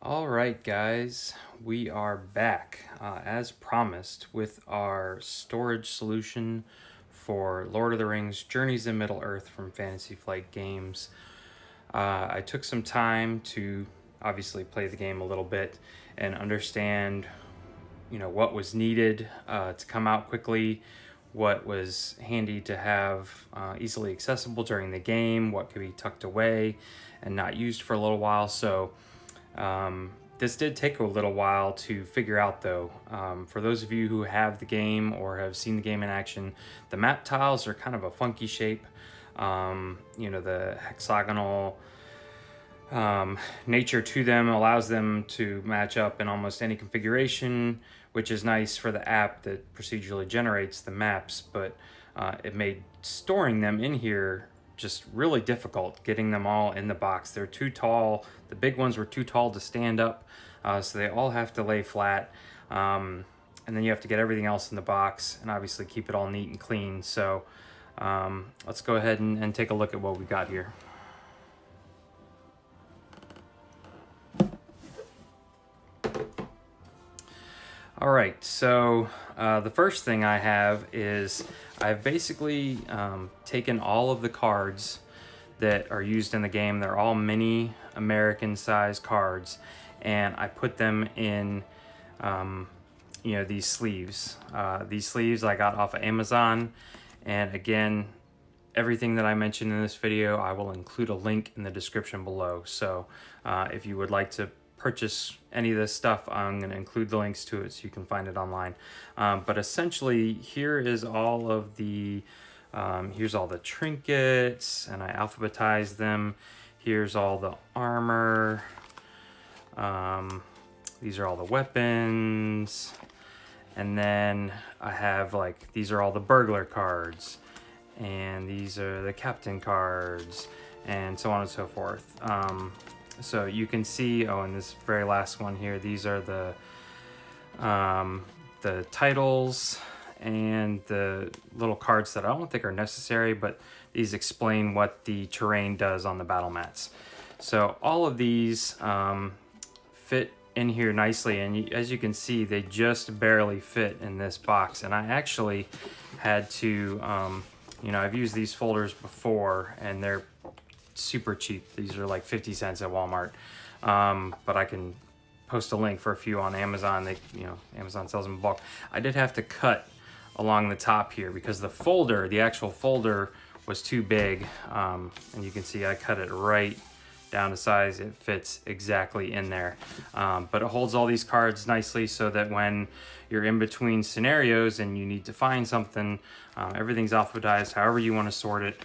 All right, guys, we are back as promised with our storage solution for Lord of the Rings Journeys in Middle-earth from Fantasy Flight Games. I took some time to obviously play the game a little bit and understand, what was needed to come out quickly, what was handy to have easily accessible during the game, what could be tucked away and not used for a little while. So this did take a little while to figure out, though. For those of you who have the game or have seen the game in action, the map tiles are kind of a funky shape. The hexagonal nature to them allows them to match up in almost any configuration, which is nice for the app that procedurally generates the maps, but it made storing them in here just really difficult, getting them all in the box. They're too tall. The big ones were too tall to stand up, so they all have to lay flat. And then you have to get everything else in the box and obviously keep it all neat and clean. So let's go ahead and take a look at what we got here. All right, so the first thing I have is I've basically taken all of the cards that are used in the game. They're all mini American size cards, and I put them in these sleeves. These sleeves I got off of Amazon, and again, everything that I mentioned in this video, I will include a link in the description below. So if you would like to purchase any of this stuff, I'm going to include the links to it so you can find it online. But essentially, here is all of the here's all the trinkets, and I alphabetized them. Here's all the armor. These are all the weapons, and then I have these are all the burglar cards, and these are the captain cards, and so on and so forth. So you can see, in this very last one here, these are the titles and the little cards that I don't think are necessary, but these explain what the terrain does on the battle mats. So all of these fit in here nicely, and as you can see, they just barely fit in this box. And I actually had to, I've used these folders before, and they're super cheap. These are like 50 cents at Walmart, but I can post a link for a few on Amazon. Amazon sells them in bulk. I did have to cut along the top here because the actual folder was too big, and you can see I cut it right down to size. It fits exactly in there, but it holds all these cards nicely so that when you're in between scenarios and you need to find something, everything's alphabetized. However you want to sort it,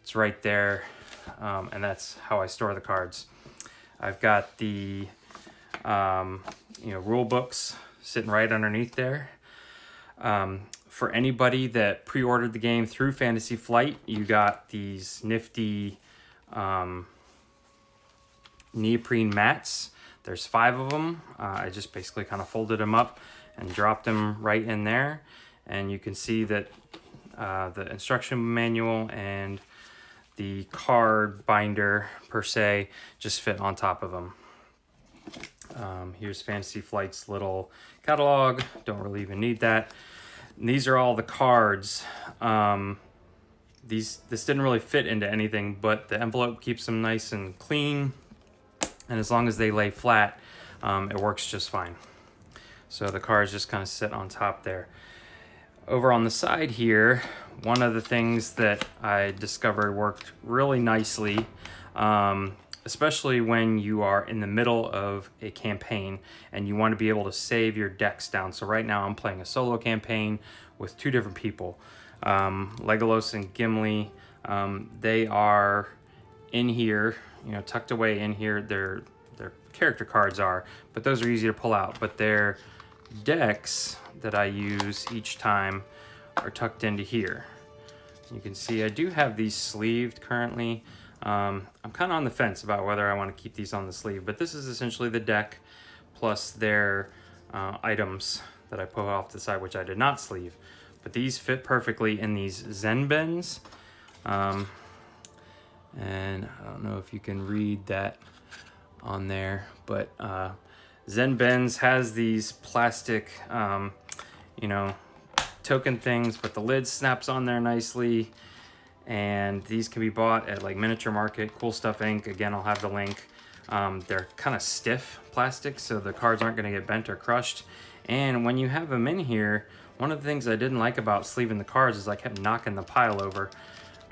it's right there. And that's how I store the cards. I've got the rule books sitting right underneath there. For anybody that pre-ordered the game through Fantasy Flight, you got these nifty neoprene mats. There's 5 of them. I just basically kind of folded them up and dropped them right in there, and you can see that the instruction manual and the card binder per se just fit on top of them. Here's Fantasy Flight's little catalog. Don't really even need that. And these are all the cards. This didn't really fit into anything, but the envelope keeps them nice and clean, and as long as they lay flat, it works just fine. So the cards just kind of sit on top there. Over on the side here, one of the things that I discovered worked really nicely, especially when you are in the middle of a campaign and you want to be able to save your decks down. So right now I'm playing a solo campaign with 2 different people, Legolas and Gimli. They are in here, tucked away in here. Their character cards are, but those are easy to pull out. But their decks that I use each time are tucked into here. You can see I do have these sleeved currently. I'm kind of on the fence about whether I want to keep these on the sleeve, but this is essentially the deck plus their items that I put off to the side, which I did not sleeve. But these fit perfectly in these Zen bins. And I don't know if you can read that on there. But Zen Benz has these plastic, you know, token things, but the lid snaps on there nicely. And these can be bought at like Miniature Market, Cool Stuff Inc. Again, I'll have the link. They're kind of stiff plastic, so the cards aren't going to get bent or crushed. And when you have them in here, one of the things I didn't like about sleeving the cards is I kept knocking the pile over.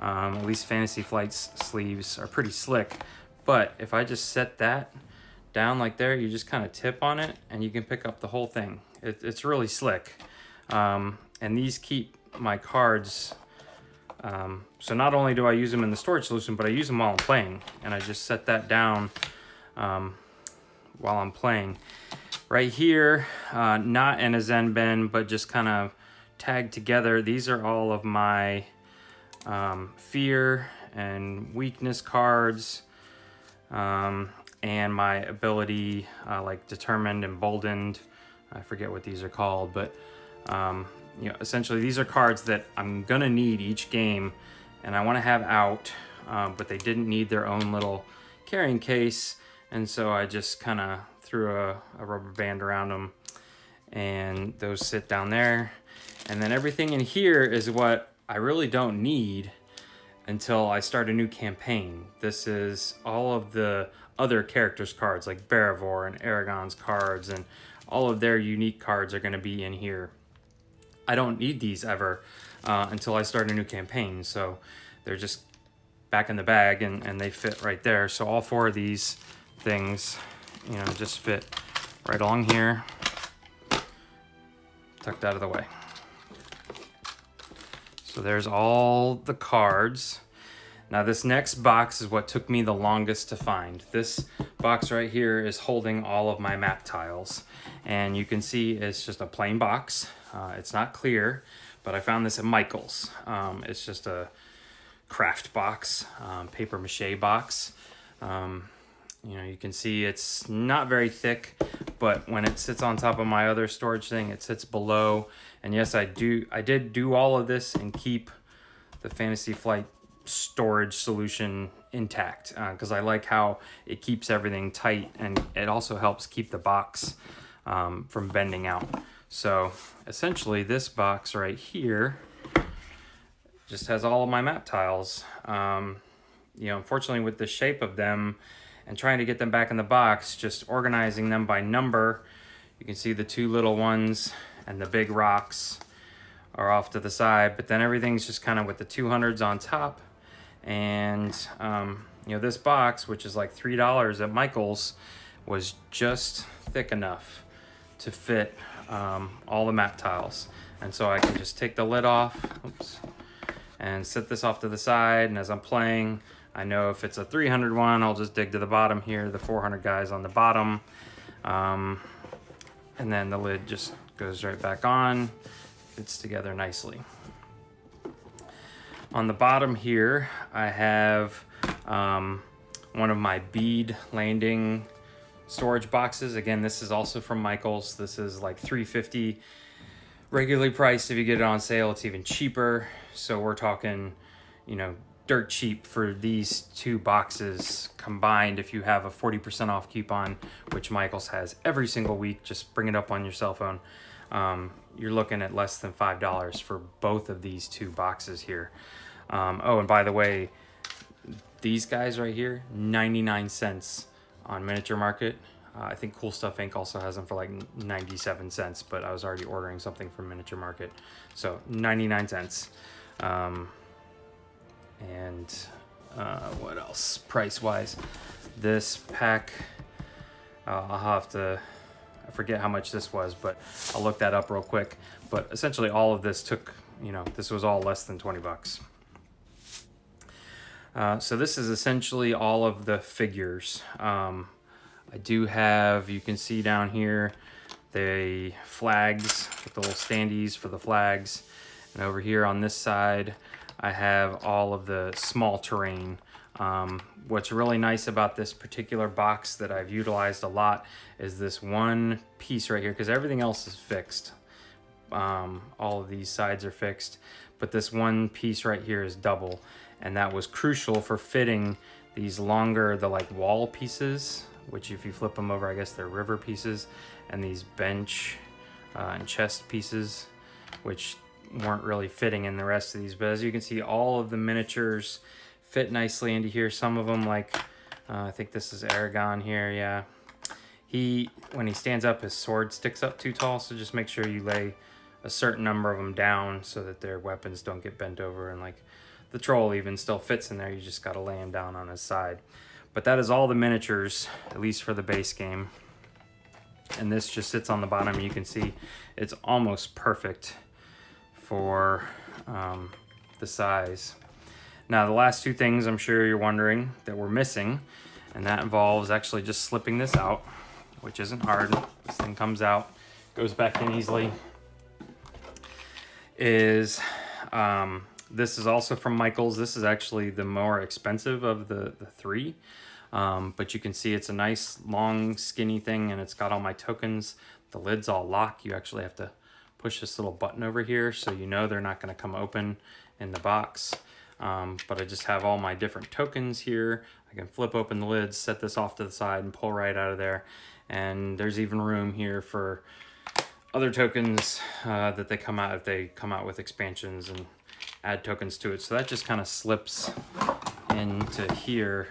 At least Fantasy Flight's sleeves are pretty slick. But if I just set that down like there, you just kind of tip on it and you can pick up the whole thing. It's really slick. And these keep my cards. So not only do I use them in the storage solution, but I use them while I'm playing. And I just set that down while I'm playing. Right here, not in a Zen bin, but just kind of tagged together. These are all of my fear and weakness cards, and my ability, like determined, emboldened. I forget what these are called, but you know, essentially these are cards that I'm gonna need each game, and I want to have out, but they didn't need their own little carrying case, and so I just kind of threw a rubber band around them, and those sit down there. And then everything in here is what I really don't need until I start a new campaign. This is all of the other characters' cards, like Barivore and Aragon's cards, and all of their unique cards are going to be in here. I don't need these ever until I start a new campaign, so they're just back in the bag, and they fit right there. So all four of these things, you know, just fit right along here, tucked out of the way. So there's all the cards. Now this next box is what took me the longest to find. This box right here is holding all of my map tiles. And you can see it's just a plain box. It's not clear, but I found this at Michael's. It's just a craft box, paper mache box. You know, you can see it's not very thick, but when it sits on top of my other storage thing, it sits below. And yes, I did do all of this and keep the Fantasy Flight storage solution intact, because I like how it keeps everything tight, and it also helps keep the box from bending out. So essentially this box right here just has all of my map tiles. You know, unfortunately with the shape of them and trying to get them back in the box, just organizing them by number, you can see the two little ones and the big rocks are off to the side, but then everything's just kind of with the 200s on top. And you know, this box, which is like $3 at Michael's, was just thick enough to fit all the map tiles. And so I can just take the lid off, oops, and set this off to the side. And as I'm playing, I know if it's a 300 one, I'll just dig to the bottom here, the 400 guys on the bottom. And then the lid just goes right back on, fits together nicely. On the bottom here, I have one of my bead landing storage boxes. Again, this is also from Michael's. This is like $3.50 regularly priced. If you get it on sale, it's even cheaper. So we're talking, you know, dirt cheap for these two boxes combined. If you have a 40% off coupon, which Michael's has every single week, just bring it up on your cell phone. You're looking at less than $5 for both of these two boxes here. Oh, and by the way, these guys right here, 99 cents on Miniature Market. I think Cool Stuff Inc. also has them for like 97 cents, but I was already ordering something from Miniature Market. So 99 cents. And what else price wise? This pack, I'll have to, I forget how much this was, but I'll look that up real quick. But essentially all of this took, you know, this was all less than 20 bucks. So this is essentially all of the figures. I do have, you can see down here, the flags with the little standees for the flags. And over here on this side, I have all of the small terrain. What's really nice about this particular box that I've utilized a lot is this one piece right here, because everything else is fixed. All of these sides are fixed, but this one piece right here is double, and that was crucial for fitting these longer, the like wall pieces which if you flip them over, I guess they're river pieces, and these bench and chest pieces, which weren't really fitting in the rest of these. But as you can see, all of the miniatures fit nicely into here. Some of them, like I think this is Aragon here, yeah. When he stands up, his sword sticks up too tall, so just make sure you lay a certain number of them down so that their weapons don't get bent over. And like the troll even still fits in there, you just got to lay him down on his side. But that is all the miniatures, at least for the base game. And this just sits on the bottom. You can see it's almost perfect for the size. Now the last two things I'm sure you're wondering that we're missing, and that involves actually just slipping this out, which isn't hard. This thing comes out, goes back in easily. This is also from Michaels. This is actually the more expensive of the three. But you can see it's a nice long skinny thing, and it's got all my tokens. The lid's all locked. You actually have to push this little button over here so you know they're not going to come open in the box. But I just have all my different tokens here. I can flip open the lids, set this off to the side, and pull right out of there. And there's even room here for other tokens that they come out if they come out with expansions and add tokens to it. So that just kind of slips into here.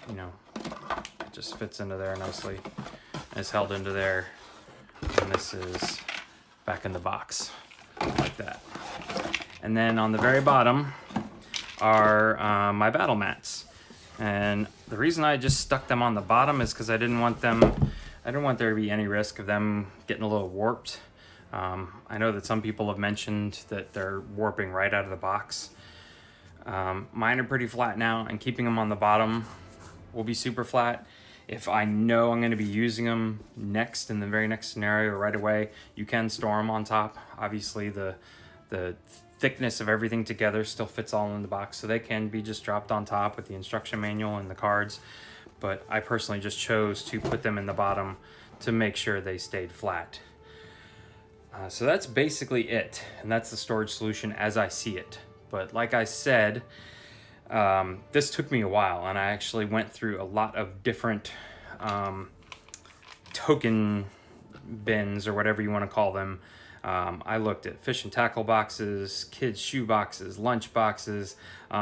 You know, it just fits into there nicely. It's held into there, and this is back in the box like that. And then on the very bottom are my battle mats. And the reason I just stuck them on the bottom is because I didn't want there to be any risk of them getting a little warped. I know that some people have mentioned that they're warping right out of the box. Mine are pretty flat now, and keeping them on the bottom will be super flat. If I know I'm going to be using them next, in the very next scenario right away, you can store them on top. Obviously the thickness of everything together still fits all in the box, so they can be just dropped on top with the instruction manual and the cards. But I personally just chose to put them in the bottom to make sure they stayed flat. So that's basically it, and that's the storage solution as I see it. But like I said, this took me a while, and I actually went through a lot of different token bins, or whatever you want to call them. I looked at fish and tackle boxes, kids' shoe boxes, lunch boxes. So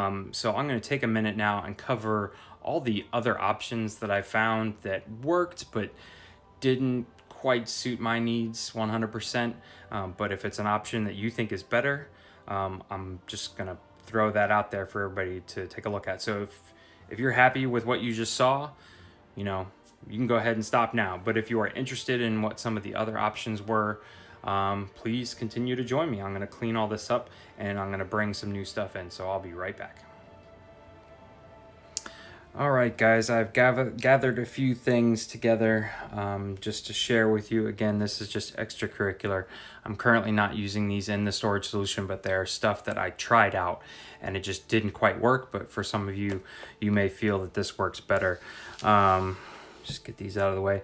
I'm going to take a minute now and cover all the other options that I found that worked but didn't quite suit my needs 100%. But if it's an option that you think is better, I'm just going to throw that out there for everybody to take a look at. So if you're happy with what you just saw, you know, you can go ahead and stop now. But if you are interested in what some of the other options were, please continue to join me. I'm going to clean all this up, and I'm going to bring some new stuff in. So I'll be right back. All right, guys, I've gathered a few things together just to share with you. Again, this is just extracurricular. I'm currently not using these in the storage solution, but they are stuff that I tried out and it just didn't quite work. But for some of you, you may feel that this works better. Just get these out of the way.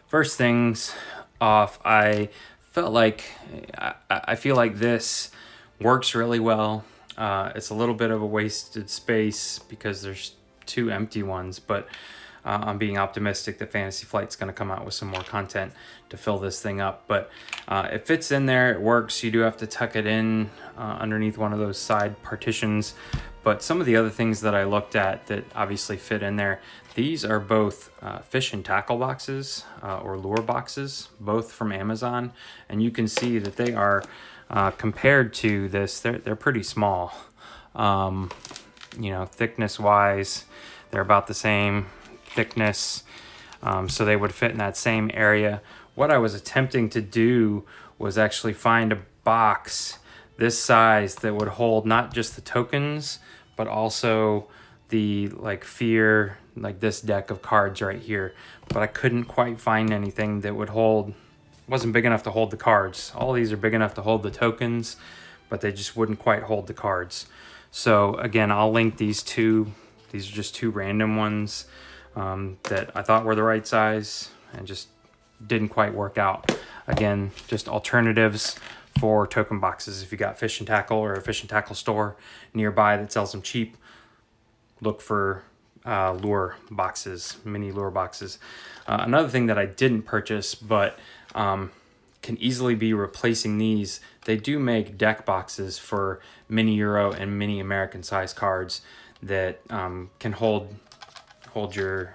First things off, I feel like this works really well. It's a little bit of a wasted space because there's two empty ones, but I'm being optimistic that Fantasy Flight's going to come out with some more content to fill this thing up. But it fits in there, it works. You do have to tuck it in underneath one of those side partitions. But some of the other things that I looked at that obviously fit in there, these are both fish and tackle boxes or lure boxes, both from Amazon. And you can see that they are, compared to this, they're pretty small. You know, thickness wise, they're about the same thickness, so they would fit in that same area. What I was attempting to do was actually find a box this size that would hold not just the tokens, but also the fear, like this deck of cards right here. But I couldn't quite find anything that would hold, wasn't big enough to hold the cards. All these are big enough to hold the tokens, but they just wouldn't quite hold the cards. So again, I'll link these two. These are just two random ones that I thought were the right size and just didn't quite work out. Again, just alternatives for token boxes. If you got Fish and Tackle or a Fish and Tackle store nearby that sells them cheap, look for lure boxes, mini lure boxes. Another thing that I didn't purchase, but can easily be replacing these, they do make deck boxes for mini Euro and mini American size cards that can hold your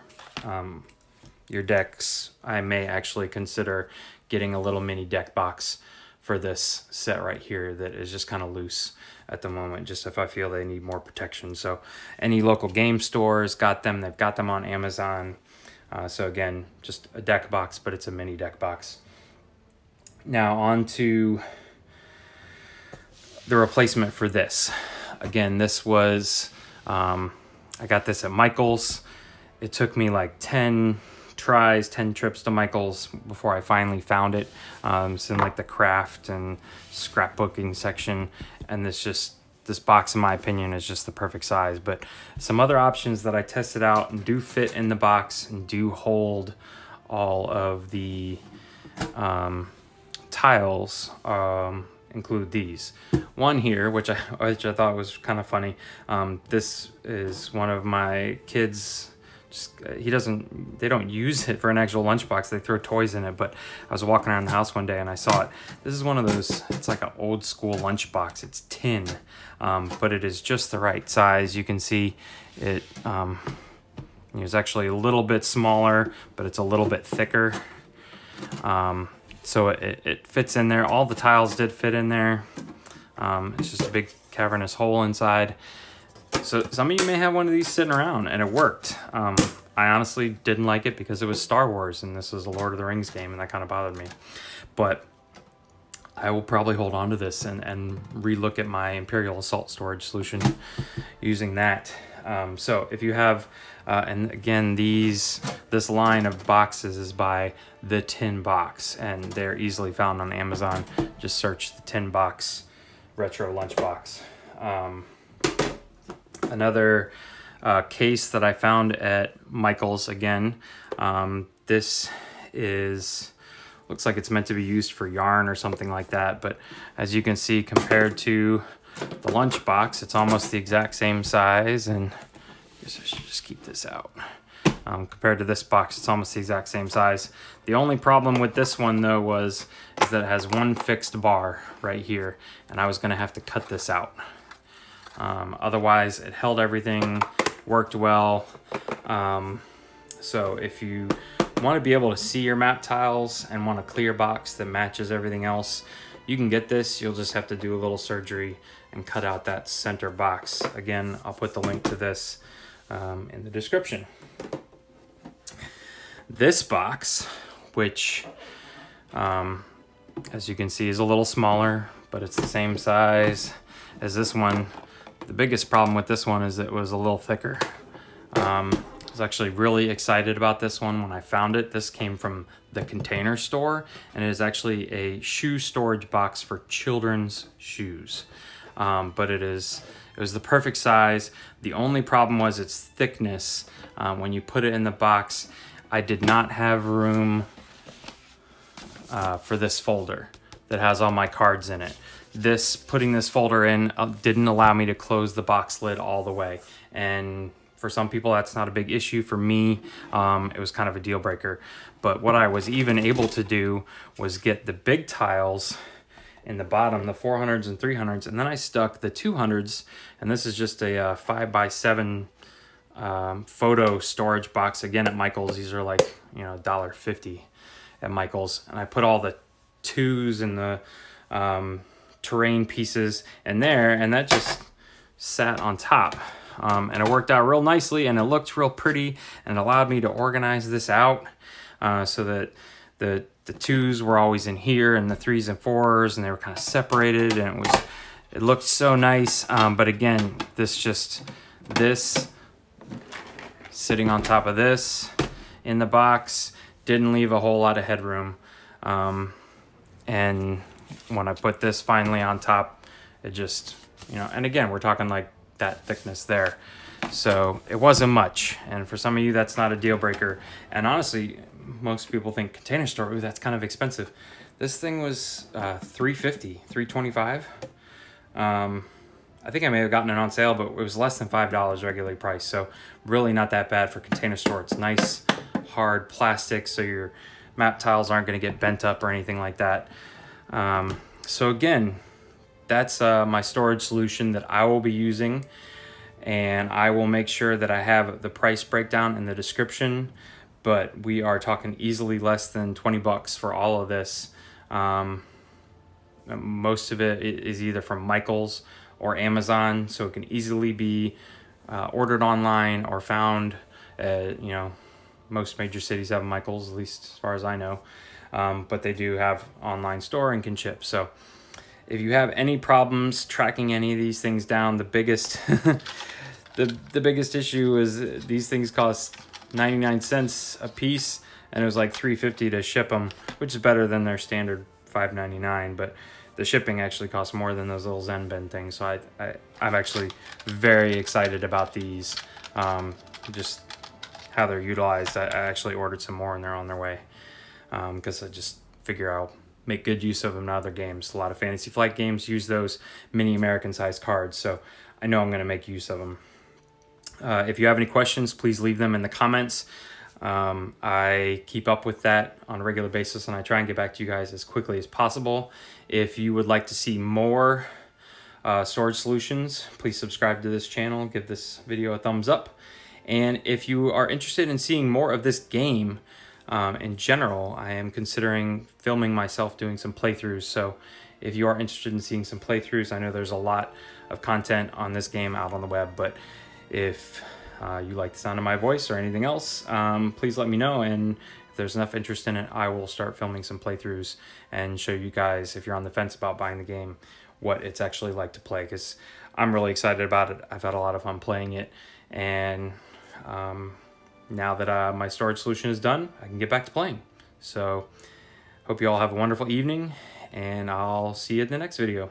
decks. I may actually consider getting a little mini deck box for this set right here that is just kind of loose at the moment, just if I feel they need more protection. So any local game stores got them. They've got them on Amazon. So again, just a deck box, but it's a mini deck box. Now on to the replacement for this. Again, this was, I got this at Michael's. It took me like 10 tries, 10 trips to Michael's before I finally found it. It's in like the craft and scrapbooking section. And this box, in my opinion, is just the perfect size. But some other options that I tested out and do fit in the box and do hold all of the tiles include these. One here, which I thought was kind of funny. This is one of my kids. They don't use it for an actual lunchbox. They throw toys in it, but I was walking around the house one day and I saw it. This is one of those, it's like an old school lunchbox. It's tin, but it is just the right size. You can see it, it's actually a little bit smaller, but it's a little bit thicker. So it fits in there. All the tiles did fit in there. It's just a big cavernous hole inside. So some of you may have one of these sitting around, and it worked. I honestly didn't like it because it was Star Wars, and this was a Lord of the Rings game, and that kind of bothered me. But I will probably hold on to this and relook at my Imperial Assault storage solution using that. So if you have, and again, this line of boxes is by The Tin Box, and they're easily found on Amazon. Just search The Tin Box Retro Lunchbox. Another case that I found at Michael's again. This looks like it's meant to be used for yarn or something like that, but as you can see, compared to the lunchbox, it's almost the exact same size, and I guess I should just keep this out. Compared to this box, it's almost the exact same size. The only problem with this one though is that it has one fixed bar right here, and I was gonna have to cut this out. Otherwise, it held everything, worked well. So if you want to be able to see your map tiles and want a clear box that matches everything else, you can get this. You'll just have to do a little surgery and cut out that center box. Again, I'll put the link to this in the description. This box, which as you can see is a little smaller, but it's the same size as this one. The biggest problem with this one is it was a little thicker. I was actually really excited about this one when I found it. This came from the Container Store, and it is actually a shoe storage box for children's shoes. But it was the perfect size. The only problem was its thickness. When you put it in the box, I did not have room for this folder that has all my cards in it. Putting this folder in didn't allow me to close the box lid all the way. And for some people, that's not a big issue. For me, it was kind of a deal breaker. But what I was even able to do was get the big tiles in the bottom, the 400s and 300s, and then I stuck the 200s, and this is just a 5x7 photo storage box. Again, at Michael's, these are like, $1.50 at Michael's. And I put all the 2s and the terrain pieces in there, and that just sat on top, and it worked out real nicely, and it looked real pretty, and it allowed me to organize this out so that the 2s were always in here and the 3s and 4s, and they were kind of separated, and it looked so nice. But again, this sitting on top of this in the box didn't leave a whole lot of headroom, and when I put this finally on top, it just, and again, we're talking like that thickness there. So it wasn't much. And for some of you, that's not a deal breaker. And honestly, most people think Container Store, ooh, that's kind of expensive. This thing was $350, $325. I think I may have gotten it on sale, but it was less than $5 regularly priced. So really not that bad for Container Store. It's nice, hard plastic, so your map tiles aren't going to get bent up or anything like that. So again, that's my storage solution that I will be using, and I will make sure that I have the price breakdown in the description, but we are talking easily less than 20 bucks for all of this. Most of it is either from Michael's or Amazon, so it can easily be ordered online or found. You know, most major cities have Michael's, at least as far as I know, but they do have online store and can ship. So if you have any problems tracking any of these things down, the biggest the biggest issue is these things cost 99 cents a piece, and it was like $3.50 to ship them, which is better than their standard $5.99, but the shipping actually costs more than those little Zen bin things. So I'm actually very excited about these, just how they're utilized. I actually ordered some more and they're on their way, because I just figure I'll make good use of them in other games. A lot of Fantasy Flight games use those mini American sized cards, so I know I'm going to make use of them. If you have any questions, please leave them in the comments. I keep up with that on a regular basis, and I try and get back to you guys as quickly as possible. If you would like to see more storage solutions, please subscribe to this channel, give this video a thumbs up. And if you are interested in seeing more of this game in general, I am considering filming myself doing some playthroughs. So if you are interested in seeing some playthroughs, I know there's a lot of content on this game out on the web, but if you like the sound of my voice or anything else, please let me know, and if there's enough interest in it, I will start filming some playthroughs and show you guys, if you're on the fence about buying the game, what it's actually like to play, because I'm really excited about it. I've had a lot of fun playing it, and now that my storage solution is done, I can get back to playing. So hope you all have a wonderful evening, and I'll see you in the next video.